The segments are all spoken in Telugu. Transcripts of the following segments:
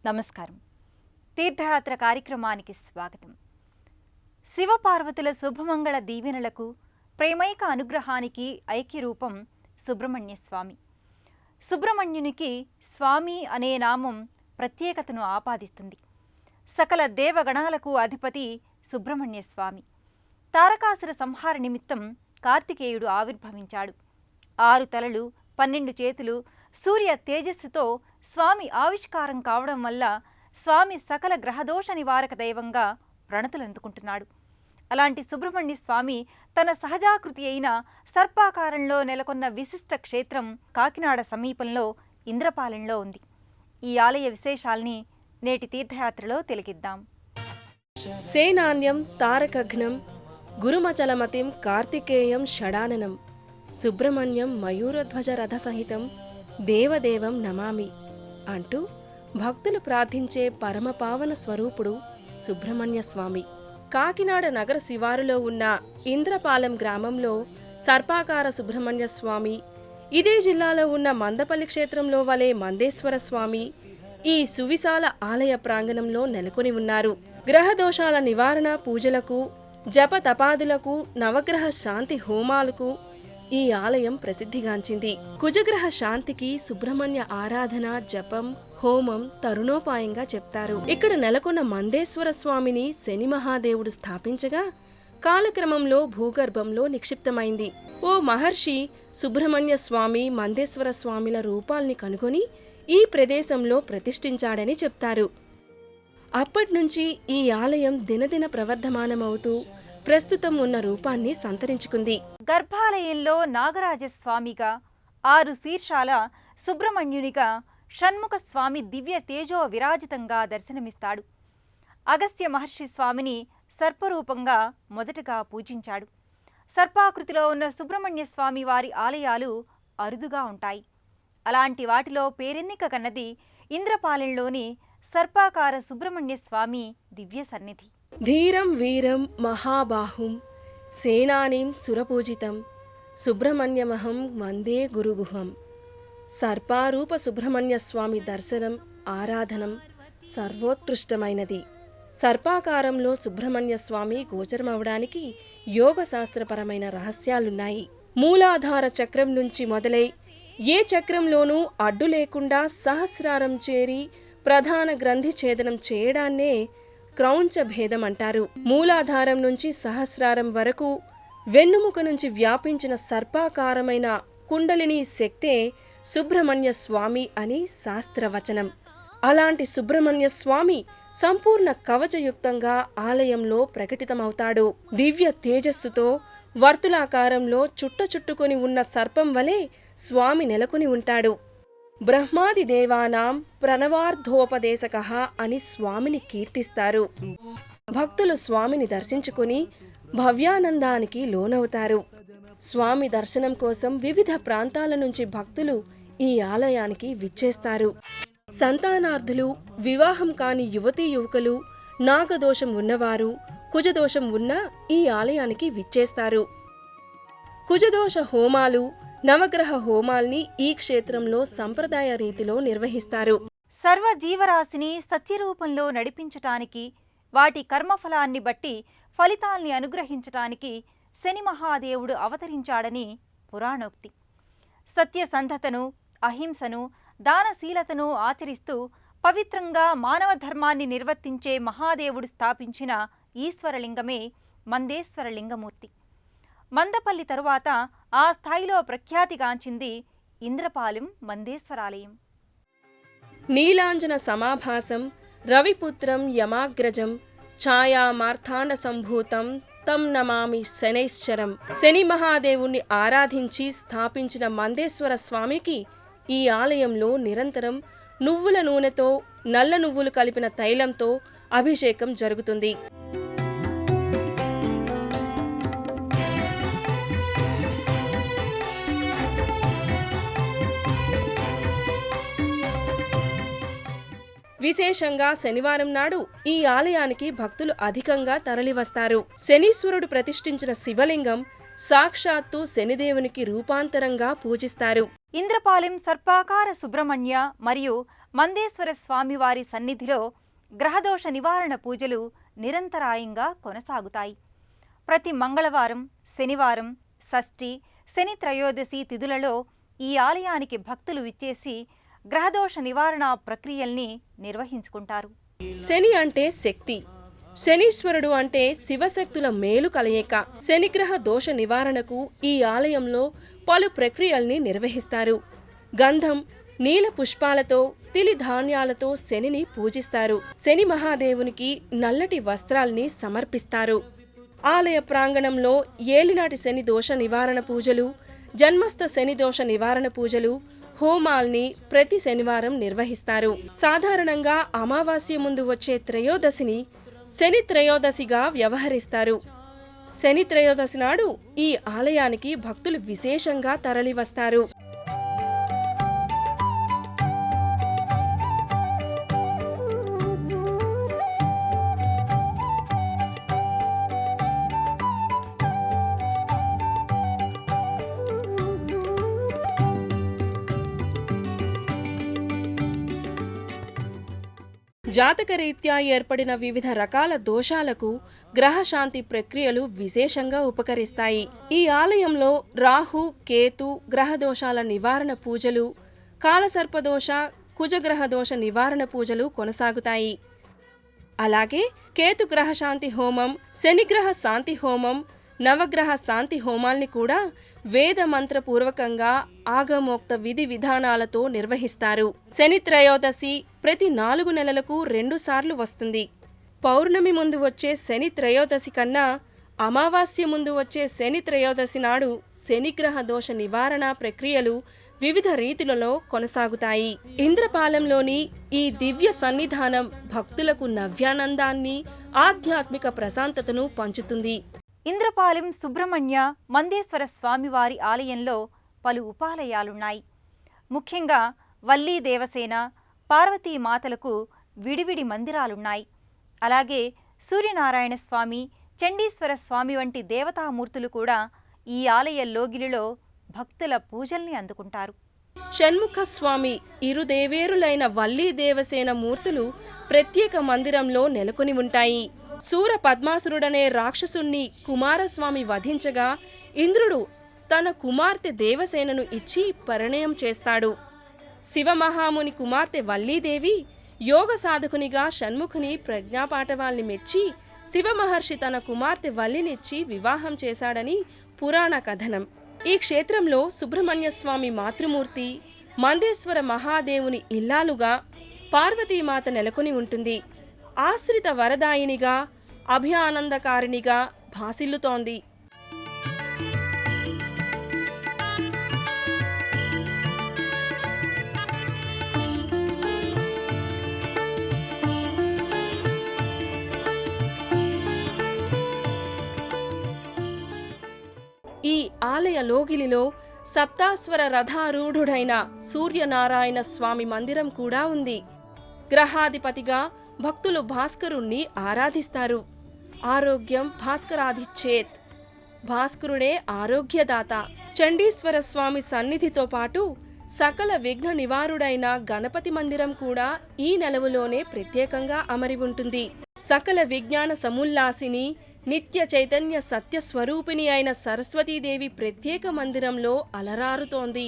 నమస్కారం. తీర్థయాత్ర కార్యక్రమానికి స్వాగతం. శివపార్వతుల శుభమంగళ దీవెనలకు, ప్రేమైక అనుగ్రహానికి ఐక్యరూపం సుబ్రహ్మణ్య స్వామి. సుబ్రహ్మణ్యునికి స్వామి అనే నామం ప్రత్యేకతను ఆపాదిస్తుంది. సకల దేవగణాలకు అధిపతి సుబ్రహ్మణ్య స్వామి. తారకాసుర సంహార నిమిత్తం కార్తికేయుడు ఆవిర్భవించాడు. 6 తలలు, 12 చేతులు, సూర్య తేజస్సుతో స్వామి ఆవిష్కారం కావడం వల్ల స్వామి సకల గ్రహదోష నివారక దైవంగా ప్రణతులందుకుంటున్నాడు. అలాంటి సుబ్రహ్మణ్య స్వామి తన సహజాకృతి అయిన సర్పాకారంలో నెలకొన్న విశిష్ట క్షేత్రం కాకినాడ సమీపంలో ఇంద్రపాలెంలో ఉంది. ఈ ఆలయ విశేషాల్ని నేటి తీర్థయాత్రలో తిలకిద్దాం. సేనాన్యం తారకఘ్నం గురుమచలమతిం కార్తికేయం షడాననం సుబ్రహ్మణ్యం మయూరధ్వజ రథ సహితం దేవదేవం నమామి అంటూ భక్తులు ప్రార్థించే పరమపావన స్వరూపుడు సుబ్రహ్మణ్య స్వామి. కాకినాడ నగర శివారులో ఉన్న ఇంద్రపాలెం గ్రామంలో సర్పాకార సుబ్రహ్మణ్య స్వామి, ఇదే జిల్లాలో ఉన్న మందపల్లి క్షేత్రంలో వలె మందేశ్వర స్వామి ఈ సువిశాల ఆలయ ప్రాంగణంలో నెలకొని ఉన్నారు. గ్రహదోషాల నివారణ పూజలకు, జప తపాదులకు, నవగ్రహ శాంతి హోమాలకు ఈ ఆలయం ప్రసిద్ధిగాంచింది. కుజగ్రహ శాంతికి సుబ్రహ్మణ్య ఆరాధన, జపం, హోమం తరుణోపాయంగా చెప్తారు. ఇక్కడ నెలకొన్న మందేశ్వర స్వామిని శని మహాదేవుడు స్థాపించగా కాలక్రమంలో భూగర్భంలో నిక్షిప్తమైంది. ఓ మహర్షి సుబ్రహ్మణ్య స్వామి, మందేశ్వర స్వామిల రూపాల్ని కనుగొని ఈ ప్రదేశంలో ప్రతిష్ఠించాడని చెప్తారు. అప్పట్నుంచి ఈ ఆలయం దినదిన ప్రవర్ధమానమవుతూ ప్రస్తుతం ఉన్న రూపాన్ని సంతరించుకుంది. గర్భాలయంలో నాగరాజస్వామిగా, 6 శీర్షాల సుబ్రహ్మణ్యునిగా షణ్ముఖ స్వామి దివ్య తేజో విరాజితంగా దర్శనమిస్తాడు. అగస్త్య మహర్షి స్వామిని సర్పరూపంగా మొదటగా పూజించాడు. సర్పాకృతిలో ఉన్న సుబ్రహ్మణ్య స్వామి వారి ఆలయాలు అరుదుగా ఉంటాయి. అలాంటి వాటిలో పేరెన్నిక కన్నది ఇంద్రపాలెంలోని సర్పాకార సుబ్రహ్మణ్య స్వామి దివ్య సన్నిధి. ధీరం వీరం మహాబాహుం సేనానీం సురపూజితం సుబ్రహ్మణ్యమహం వందే గురుగుహం. సర్పారూప సుబ్రహ్మణ్య స్వామి దర్శనం, ఆరాధనం సర్వోత్కృష్టమైనది. సర్పాకారంలో సుబ్రహ్మణ్య స్వామి గోచరమవడానికి యోగశాస్త్రపరమైన రహస్యాలున్నాయి. మూలాధార చక్రం నుంచి మొదలై ఏ చక్రంలోనూ అడ్డు లేకుండా సహస్రారం చేరి ప్రధాన గ్రంథి ఛేదనం చేయడాన్నే క్రౌంచ భేదం అంటారు. మూలాధారం నుంచి సహస్రారం వరకు వెన్నుముక నుంచి వ్యాపించిన సర్పాకారమైన కుండలిని శక్తే సుబ్రహ్మణ్య స్వామి అని శాస్త్రవచనం. అలాంటి సుబ్రహ్మణ్య స్వామి సంపూర్ణ కవచయుక్తంగా ఆలయంలో ప్రకటితమవుతాడు. దివ్య తేజస్సుతో వర్తులాకారంలో చుట్టుకొని ఉన్న సర్పం వలె స్వామి నెలకొని ఉంటాడు. బ్రహ్మాది దేవానాం ప్రణవార్ధోపదేశకః అని స్వామిని కీర్తిస్తారు. భక్తులు స్వామిని దర్శించుకుని భవ్యానందానికి లోనవుతారు. స్వామి దర్శనం కోసం వివిధ ప్రాంతాల నుంచి భక్తులు ఈ ఆలయానికి విచ్చేస్తారు. సంతానార్థులు, వివాహం కాని యువతీ యువకులు, నాగదోషం ఉన్నవారు, కుజదోషం ఉన్నా ఈ ఆలయానికి విచ్చేస్తారు. కుజదోష హోమాలు, నవగ్రహ హోమాల్ని ఈ క్షేత్రంలో సంప్రదాయ రీతిలో నిర్వహిస్తారు. సర్వ జీవరాశిని సత్యరూపంలో నడిపించటానికి, వాటి కర్మఫలాన్ని బట్టి ఫలితాల్ని అనుగ్రహించటానికి శని మహాదేవుడు అవతరించాడని పురాణోక్తి. సత్యసంధతను, అహింసను, దానశీలతను ఆచరిస్తూ పవిత్రంగా మానవ ధర్మాన్ని నిర్వర్తించే మహాదేవుడు స్థాపించిన ఈశ్వరలింగమే మందేశ్వర లింగమూర్తి. మందపల్లి తరువాత ఆ స్థాయిలో ప్రఖ్యాతిగాంచింది ఇంద్రపాలెం మందేశ్వరాలయం. నీలాంజన సమాభాసం రవిపుత్రం యమాగ్రజం ఛాయా మార్తాండ సంభూతం తం నమామి శనైశ్చరం. శని మహాదేవుణ్ణి ఆరాధించి స్థాపించిన మందేశ్వర స్వామికి ఈ ఆలయంలో నిరంతరం నువ్వుల నూనెతో, నల్ల నువ్వులు కలిపిన తైలంతో అభిషేకం జరుగుతుంది. విశేషంగా శనివారం నాడు ఈ ఆలయానికి భక్తులు అధికంగా తరలివస్తారు. శనీశ్వరుడు ప్రతిష్ఠించిన శివలింగం సాక్షాత్తు శనిదేవునికి రూపాంతరంగా పూజిస్తారు. ఇంద్రపాలెం సర్పాకార సుబ్రహ్మణ్య మరియు మందేశ్వర స్వామివారి సన్నిధిలో గ్రహదోష నివారణ పూజలు నిరంతరాయంగా కొనసాగుతాయి. ప్రతి మంగళవారం, శనివారం, షష్ఠి, శని త్రయోదశి తిథులలో ఈ ఆలయానికి భక్తులు విచ్చేసి గ్రహదోష నివారణ ప్రక్రియల్ని నిర్వహించుకుంటారు. శని అంటే శక్తి, శనీశ్వరుడు అంటే శివశక్తుల మేలు కలయిక. శనిగ్రహ దోష నివారణకు ఈ ఆలయంలో పలు ప్రక్రియల్ని నిర్వహిస్తారు. గంధం, నీల పుష్పాలతో, తిలి ధాన్యాలతో శనిని పూజిస్తారు. శని మహాదేవునికి నల్లటి వస్త్రాల్ని సమర్పిస్తారు. ఆలయ ప్రాంగణంలో ఏలినాటి శని దోష నివారణ పూజలు, జన్మస్థ శని దోష నివారణ పూజలు, హోమాల్ని ప్రతి శనివారం నిర్వహిస్తారు. సాధారణంగా అమావాస్య ముందు వచ్చే త్రయోదశిని శని త్రయోదశిగా వ్యవహరిస్తారు. శని త్రయోదశి నాడు ఈ ఆలయానికి భక్తులు విశేషంగా తరలివస్తారు. జాతకరీత్యా ఏర్పడిన వివిధ రకాల దోషాలకు గ్రహశాంతి ప్రక్రియలు విశేషంగా ఉపకరిస్తాయి. ఈ ఆలయంలో రాహు, కేతు గ్రహదోషాల నివారణ పూజలు, కాలసర్పదోష, కుజగ్రహ దోష నివారణ పూజలు కొనసాగుతాయి. అలాగే కేతు గ్రహ శాంతి హోమం, శనిగ్రహ శాంతి హోమం, నవగ్రహ శాంతి హోమాల్ని కూడా వేద మంత్రపూర్వకంగా ఆగమోక్త విధి విధానాలతో నిర్వహిస్తారు. శని త్రయోదశి ప్రతి 4 నెలలకు 2 సార్లు వస్తుంది. పౌర్ణమి ముందు వచ్చే శని త్రయోదశి కన్నా అమావాస్య ముందు వచ్చే శని త్రయోదశి నాడు శనిగ్రహ దోష నివారణ ప్రక్రియలు వివిధ రీతులలో కొనసాగుతాయి. ఇంద్రపాలెంలోని ఈ దివ్య సన్నిధానం భక్తులకు నవ్యానందాన్ని, ఆధ్యాత్మిక ప్రశాంతతను పంచుతుంది. ఇంద్రపాలెం సుబ్రహ్మణ్య మందేశ్వర స్వామివారి ఆలయంలో పలు ఉపాలయాలున్నాయి. ముఖ్యంగా వల్లీ దేవసేన, పార్వతీమాతలకు విడివిడి మందిరాలున్నాయి. అలాగే సూర్యనారాయణ స్వామి, చండీశ్వర స్వామి వంటి దేవతామూర్తులు కూడా ఈ ఆలయ లోగిలిలో భక్తుల పూజల్ని అందుకుంటారు. షణ్ముఖస్వామి, ఇరుదేవేరులైన వల్లీ దేవసేన మూర్తులు ప్రత్యేక మందిరంలో నెలకొని ఉంటాయి. శూర పద్మాసురుడనే రాక్షసుణ్ణి కుమారస్వామి వధించగా ఇంద్రుడు తన కుమార్తె దేవసేనను ఇచ్చి పరిణయం చేస్తాడు. శివమహాముని కుమార్తె వల్లీదేవి యోగ సాధకునిగా షణ్ముఖుని ప్రజ్ఞాపాఠవాల్ని మెచ్చి శివమహర్షి తన కుమార్తె వల్లినిచ్చి వివాహం చేశాడని పురాణ కథనం. ఈ క్షేత్రంలో సుబ్రహ్మణ్యస్వామి మాతృమూర్తి, మందేశ్వర మహాదేవుని ఇల్లాలుగా పార్వతీమాత నెలకొని ఉంటుంది. ఆశ్రిత వరదాయినిగా, అభయానందకారిణిగా భాసిల్లుతోంది. ఈ ఆలయ లోగిలిలో సప్తాస్వర రథారూఢుడైన సూర్యనారాయణ స్వామి మందిరం కూడా ఉంది. గ్రహాధిపతిగా భక్తులు భాస్కరుణ్ణి ఆరాధిస్తారు. ఆరోగ్యం భాస్కరాధిచ్చేత్, భాస్కరుడే ఆరోగ్యదాత. చండీశ్వర స్వామి సన్నిధితో పాటు సకల విఘ్న నివారుడైన గణపతి మందిరం కూడా ఈ నెలవులోనే ప్రత్యేకంగా అమరి ఉంటుంది. సకల విజ్ఞాన సముల్లాసిని, నిత్య చైతన్య సత్యస్వరూపిణి అయిన సరస్వతీదేవి ప్రత్యేక మందిరంలో అలరారుతోంది.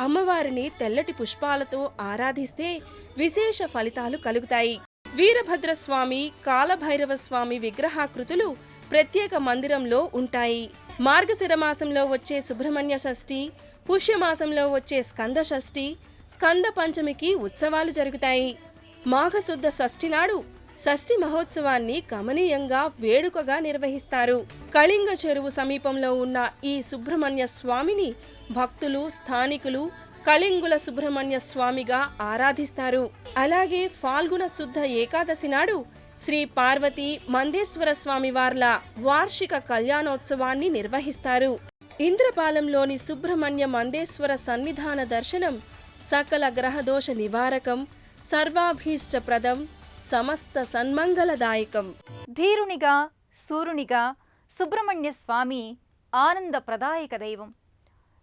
అమ్మవారిని తెల్లటి పుష్పాలతో ఆరాధిస్తే విశేష ఫలితాలు కలుగుతాయి. వీరభద్రస్వామి, కాలభైరవస్వామి విగ్రహాకృతులు ప్రత్యేక మందిరంలో ఉంటాయి. మార్గశిరమాసంలో వచ్చే సుబ్రహ్మణ్య షష్ఠి, పుష్యమాసంలో వచ్చే స్కంద షష్ఠి, స్కంద పంచమికి ఉత్సవాలు జరుగుతాయి. మాఘశుద్ధ షష్ఠి నాడు షష్ఠి మహోత్సవాన్ని గమనీయంగా వేడుకగా నిర్వహిస్తారు. కళింగ చెరువు సమీపంలో ఉన్న ఈ సుబ్రహ్మణ్య స్వామిని భక్తులు, స్థానికులు కళింగుల సుబ్రహ్మణ్య స్వామిగా ఆరాధిస్తారు. అలాగే ఫాల్గుణ శుద్ధ ఏకాదశి నాడు శ్రీ పార్వతి మందేశ్వర స్వామివార్ల వార్షిక కళ్యాణోత్సవాన్ని నిర్వహిస్తారు. ఇంద్రపాలెంలోని సుబ్రహ్మణ్య మందేశ్వర సన్నిధాన దర్శనం సకల గ్రహదోష నివారకం, సర్వాభీష్టప్రదం, సమస్త సన్మంగళదాయకం. ధీరునిగా, సూరునిగా సుబ్రహ్మణ్య స్వామి ఆనందప్రదాయక దైవం.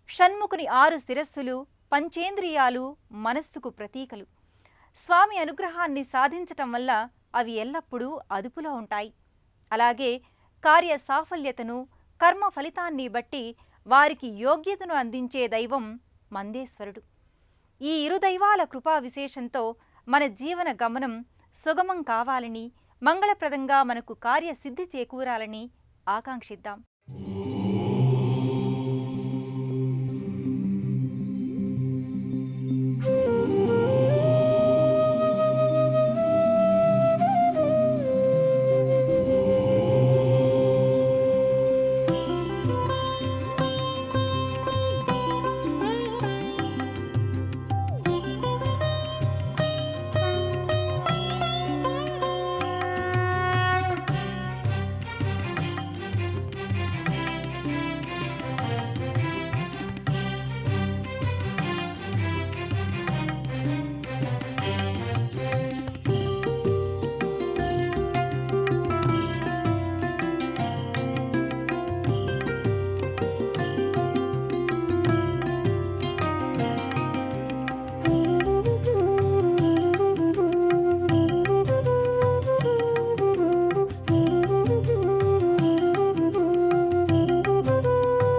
షణ్ముఖుని 6 శిరస్సులు, పంచేంద్రియాలు మనస్సుకు ప్రతీకలు. స్వామి అనుగ్రహాన్ని సాధించటం వల్ల అవి ఎల్లప్పుడూ అదుపులో ఉంటాయి. అలాగే కార్య సాఫల్యతను, కర్మ ఫలితాన్ని బట్టి వారికి యోగ్యతను అందించే దైవం మందేశ్వరుడు. ఈ ఇరు దైవాల కృపా విశేషంతో మన జీవన గమనం సుగమం కావాలని, మంగళప్రదంగా మనకు కార్యసిద్ధి చేకూరాలని ఆకాంక్షిద్దాం.